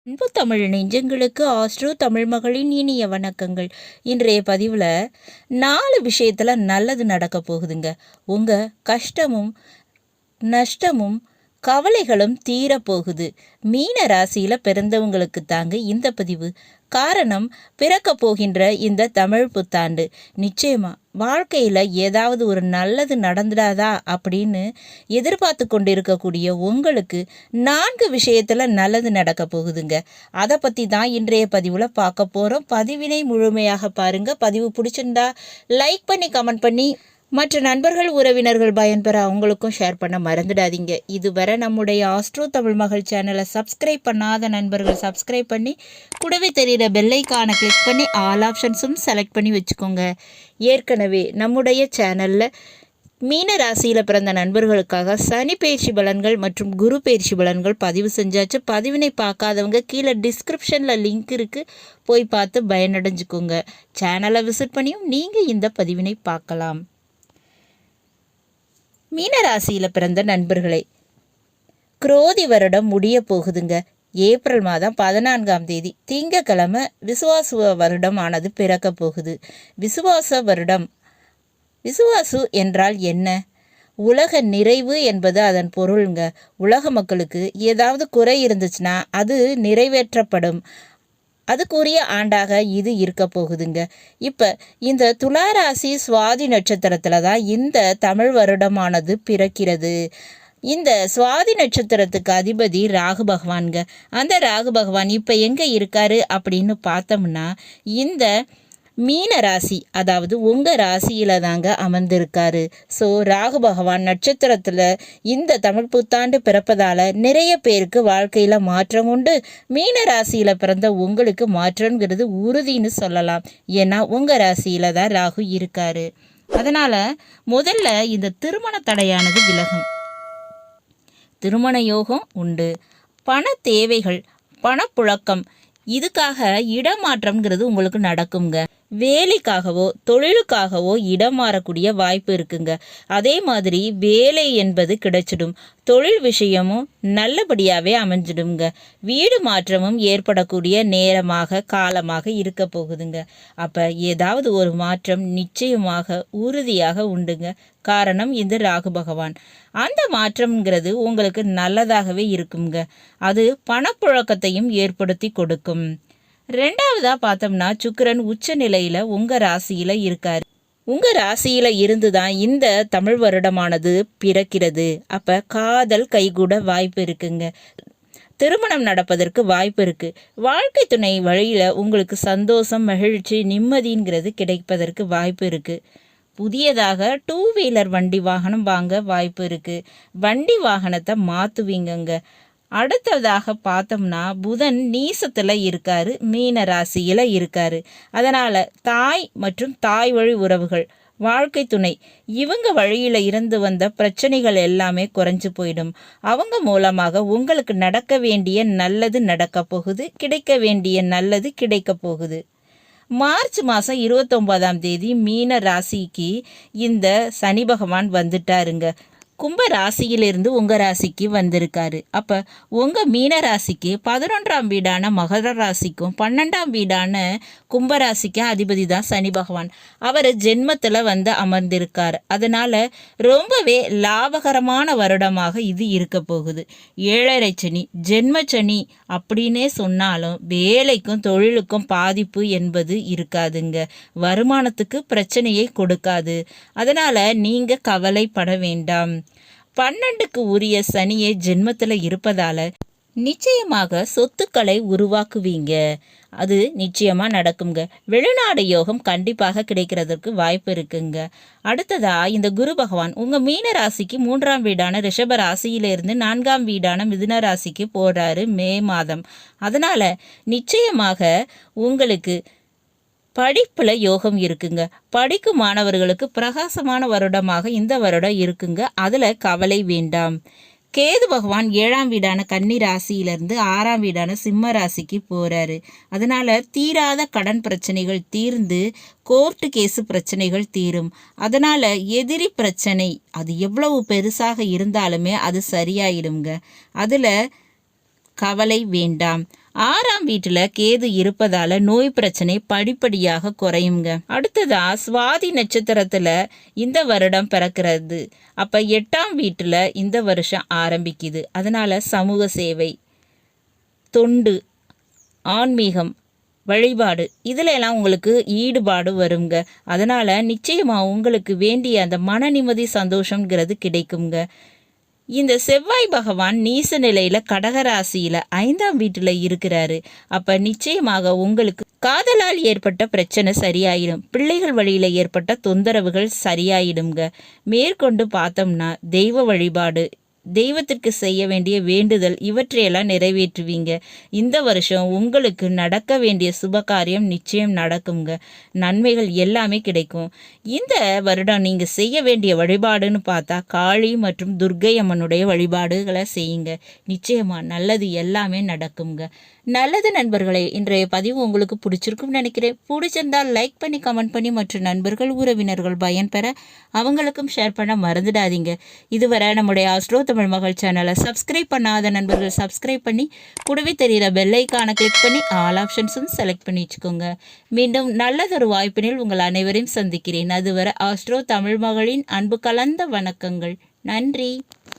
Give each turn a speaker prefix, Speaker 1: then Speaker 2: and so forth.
Speaker 1: அன்பு தமிழ் நெஞ்சங்களுக்கு ஆஸ்ட்ரோ தமிழ் மகளின் இனிய வணக்கங்கள். இன்றைய பதிவில் 4 விஷயத்தில் நல்லது நடக்க போகுதுங்க. உங்கள் கஷ்டமும் நஷ்டமும் கவலைகளும் தீரப்போகுது. மீன ராசியில் பிறந்தவங்களுக்கு தாங்க இந்த பதிவு. காரணம், பிறக்க போகின்ற இந்த தமிழ் புத்தாண்டு நிச்சயமா வாழ்க்கையில் ஏதாவது ஒரு நல்லது நடந்துடாதா அப்படின்னு எதிர்பார்த்து கொண்டு இருக்கக்கூடிய உங்களுக்கு 4 விஷயத்தில் நல்லது நடக்க போகுதுங்க. அதை பற்றி தான் இன்றைய பதிவில் பார்க்க போகிறோம். பதிவினை முழுமையாக பாருங்கள். பதிவு பிடிச்சிருந்தா லைக் பண்ணி கமெண்ட் பண்ணி மற்ற நண்பர்கள் உறவினர்கள் பயன்பெற அவங்களுக்கும் ஷேர் பண்ண மறந்துடாதீங்க. இதுவரை நம்முடைய ஆஸ்ட்ரோ தமிழ் மகள் சேனலை சப்ஸ்கிரைப் பண்ணாத நண்பர்கள் சப்ஸ்கிரைப் பண்ணி கூடவே தெரிகிற பெல்லைக்கான கிளிக் பண்ணி ஆல் ஆப்ஷன்ஸும் செலக்ட் பண்ணி வச்சுக்கோங்க. ஏற்கனவே நம்முடைய சேனலில் மீன ராசியில் பிறந்த நண்பர்களுக்காக சனி பயிற்சி பலன்கள் மற்றும் குரு பயிற்சி பலன்கள் பதிவு செஞ்சாச்சு. பதிவினை பார்க்காதவங்க கீழே டிஸ்கிரிப்ஷனில் லிங்க் இருக்குது, போய் பார்த்து பயனடைஞ்சுக்கோங்க. சேனலை விசிட் பண்ணியும் நீங்கள் இந்த பதிவினை பார்க்கலாம். மீனராசியில் பிறந்த நண்பர்களே, குரோதி வருடம் முடிய போகுதுங்க. ஏப்ரல் மாதம் 14ஆம் தேதி திங்கக்கிழமை விசுவாச வருடம் ஆனது பிறக்க போகுது. விசுவாச வருடம், விசுவாசு என்றால் என்ன? உலக நிறைவு என்பது அதன் பொருளுங்க. உலக மக்களுக்கு ஏதாவது குறை இருந்துச்சுன்னா அது நிறைவேற்றப்படும். அதுக்குரிய ஆண்டாக இது இருக்க போகுதுங்க. இப்போ இந்த துளாராசி சுவாதி நட்சத்திரத்தில் தான் இந்த தமிழ் வருடமானது பிறக்கிறது. இந்த சுவாதி நட்சத்திரத்துக்கு அதிபதி ராகு பகவான்க. அந்த ராகு பகவான் இப்போ எங்கே இருக்காரு அப்படின்னு பார்த்தோம்னா இந்த மீன ராசி, அதாவது உங்கள் ராசியில் தாங்க அமர்ந்திருக்காரு. ஸோ ராகு பகவான் நட்சத்திரத்தில் இந்த தமிழ் புத்தாண்டு பிறப்பதால் நிறைய பேருக்கு வாழ்க்கையில் மாற்றம் உண்டு. மீன ராசியில் பிறந்த உங்களுக்கு மாற்றங்கிறது உறுதின்னு சொல்லலாம். ஏன்னா உங்கள் ராசியில் தான் ராகு இருக்காரு. அதனால் முதல்ல இந்த திருமண தடையானது விலகும். திருமண யோகம் உண்டு. பண தேவைகள், பணப்புழக்கம், இதுக்காக இடமாற்றம்ங்கிறது உங்களுக்கு நடக்குங்க. வேலைக்காகவோ தொழிலுக்காகவோ இடம் மாறக்கூடிய வாய்ப்பு இருக்குங்க. அதே மாதிரி வேலை என்பது கிடைச்சிடும். தொழில் விஷயமும் நல்லபடியாகவே அமைஞ்சிடுங்க. வீடு மாற்றமும் ஏற்படக்கூடிய நேரமாக காலமாக இருக்க போகுதுங்க. அப்போ ஏதாவது ஒரு மாற்றம் நிச்சயமாக உறுதியாக உண்டுங்க. காரணம் இந்த ராகு பகவான். அந்த மாற்றம்ங்கிறது உங்களுக்கு நல்லதாகவே இருக்குங்க. அது பணப்புழக்கத்தையும் ஏற்படுத்தி கொடுக்கும். ரெண்டாவதா பார்த்தோம்னா சுக்கிரன் உச்ச நிலையில உங்க ராசியில இருக்காரு. உங்க ராசியில இருந்து தான் இந்த தமிழ் வருடமானது பிறக்கிறது. அப்ப காதல் கைகூட வாய்ப்பு இருக்குங்க. திருமணம் நடப்பதற்கு வாய்ப்பு இருக்கு. வாழ்க்கை துணை வழியில உங்களுக்கு சந்தோஷம், மகிழ்ச்சி, நிம்மதிங்கிறது கிடைப்பதற்கு வாய்ப்பு இருக்கு. புதியதாக 2 வீலர் வண்டி வாகனம் வாங்க வாய்ப்பு இருக்கு. வண்டி வாகனத்தை மாற்றுவீங்கங்க. அடுத்ததாக பார்த்தோம்னா புதன் நீசத்தில் இருக்காரு, மீன ராசியில் இருக்காரு. அதனால் தாய் மற்றும் தாய் வழி உறவுகள், வாழ்க்கை துணை, இவங்க வழியில் இருந்து வந்த பிரச்சனைகள் எல்லாமே குறைஞ்சு போயிடும். அவங்க மூலமாக உங்களுக்கு நடக்க வேண்டிய நல்லது நடக்க போகுது, கிடைக்க வேண்டிய நல்லது கிடைக்க போகுது. மார்ச் மாதம் 29ஆம் தேதி மீன ராசிக்கு இந்த சனி பகவான் வந்துட்டாருங்க. கும்ப ராசியிலிருந்து உங்கள் ராசிக்கு வந்திருக்காரு. அப்போ உங்கள் மீன ராசிக்கு 11ஆம் வீடான மகர ராசிக்கும் 12ஆம் வீடான கும்பராசிக்கும் அதிபதி தான் சனி பகவான். அவர் ஜென்மத்தில் வந்து அமர்ந்திருக்கார். அதனால் ரொம்பவே லாபகரமான வருடமாக இது இருக்க போகுது. 7.5 சனி, ஜென்ம சனி அப்படின்னே சொன்னாலும் வேலைக்கும் தொழிலுக்கும் பாதிப்பு என்பது இருக்காதுங்க. வருமானத்துக்கு பிரச்சனையை கொடுக்காது. அதனால் நீங்கள் கவலைப்பட வேண்டாம். 12க்கு உரிய சனியை ஜென்மத்தில் இருப்பதால் நிச்சயமாக சொத்துக்களை உருவாக்குவீங்க. அது நிச்சயமாக நடக்குங்க. வெளிநாடு யோகம் கண்டிப்பாக கிடைக்கிறதுக்கு வாய்ப்பு இருக்குங்க. அடுத்ததா இந்த குரு பகவான் உங்கள் மீன ராசிக்கு 3ஆம் வீடான ரிஷப ராசியிலிருந்து 4ஆம் வீடான மிதுன ராசிக்கு போகிறாரு மே மாதம். அதனால் நிச்சயமாக உங்களுக்கு படிப்பில் யோகம் இருக்குங்க. படிக்கும் மாணவர்களுக்கு பிரகாசமான வருடமாக இந்த வருடம் இருக்குங்க. அதில் கவலை வேண்டாம். கேது பகவான் 7ஆம் வீடான கன்னி ராசியிலிருந்து 6ஆம் வீடான சிம்ம ராசிக்கு போகிறாரு. அதனால் தீராத கடன் பிரச்சனைகள் தீர்ந்து கோர்ட்டு கேஸு பிரச்சனைகள் தீரும். அதனால் எதிரி பிரச்சனை அது எவ்வளவு பெருசாக இருந்தாலுமே அது சரியாயிடுங்க. அதில் கவலை வேண்டாம். 6ஆம் வீட்டில் கேது இருப்பதால நோய் பிரச்சனை படிப்படியாக குறையுங்க. அடுத்ததா சுவாதி நட்சத்திரத்தில் இந்த வருடம் பிறக்கிறது. அப்போ 8ஆம் வீட்டில் இந்த வருஷம் ஆரம்பிக்குது. அதனால் சமூக சேவை, தொண்டு, ஆன்மீகம், வழிபாடு இதில் எல்லாம் உங்களுக்கு ஈடுபாடு வருங்க. அதனால் நிச்சயமாக உங்களுக்கு வேண்டிய அந்த மன நிம்மதி சந்தோஷங்கிறது கிடைக்குங்க. இந்த செவ்வாய் பகவான் நீச நிலையில் கடகராசியில் 5ஆம் வீட்டில் இருக்கிறாரு. அப்போ நிச்சயமாக உங்களுக்கு காதலால் ஏற்பட்ட பிரச்சனை சரியாயிடும். பிள்ளைகள் வழியில் ஏற்பட்ட தொந்தரவுகள் சரியாயிடுங்க. மேற்கொண்டு பார்த்தோம்னா தெய்வ வழிபாடு, தெய்வத்திற்கு செய்ய வேண்டிய வேண்டுதல் இவற்றையெல்லாம் நிறைவேற்றுவீங்க. இந்த வருஷம் உங்களுக்கு நடக்க வேண்டிய சுபகாரியம் நிச்சயம் நடக்குங்க. நன்மைகள் எல்லாமே கிடைக்கும். இந்த வருடம் நீங்கள் செய்ய வேண்டிய வழிபாடுன்னு பார்த்தா காளி மற்றும் துர்க்கை அம்மனுடைய வழிபாடுகளை செய்யுங்க. நிச்சயமாக நல்லது எல்லாமே நடக்குங்க. நல்லது நண்பர்களே, இன்றைய பதிவு உங்களுக்கு பிடிச்சிருக்கும்னு நினைக்கிறேன். பிடிச்சிருந்தால் லைக் பண்ணி கமெண்ட் பண்ணி மற்ற நண்பர்கள் உறவினர்கள் பயன்பெற அவங்களுக்கும் ஷேர் பண்ண மறந்துடாதீங்க. இதுவரை நம்முடைய ஆஸ்ட்ரோ தமிழ் மகள் சேனலை சப்ஸ்கிரைப் பண்ணாத நண்பர்கள் சப்ஸ்கிரைப் பண்ணி கூடவே தெரிகிற பெல் ஐக்கானை கிளிக் பண்ணி ஆல் ஆப்ஷன்ஸும் செலக்ட் பண்ணி வச்சுக்கோங்க. மீண்டும் நல்லதொரு வாய்ப்பினில் உங்கள் அனைவரையும் சந்திக்கிறேன். அதுவரை ஆஸ்ட்ரோ தமிழ் மகளின் அன்பு கலந்த வணக்கங்கள். நன்றி.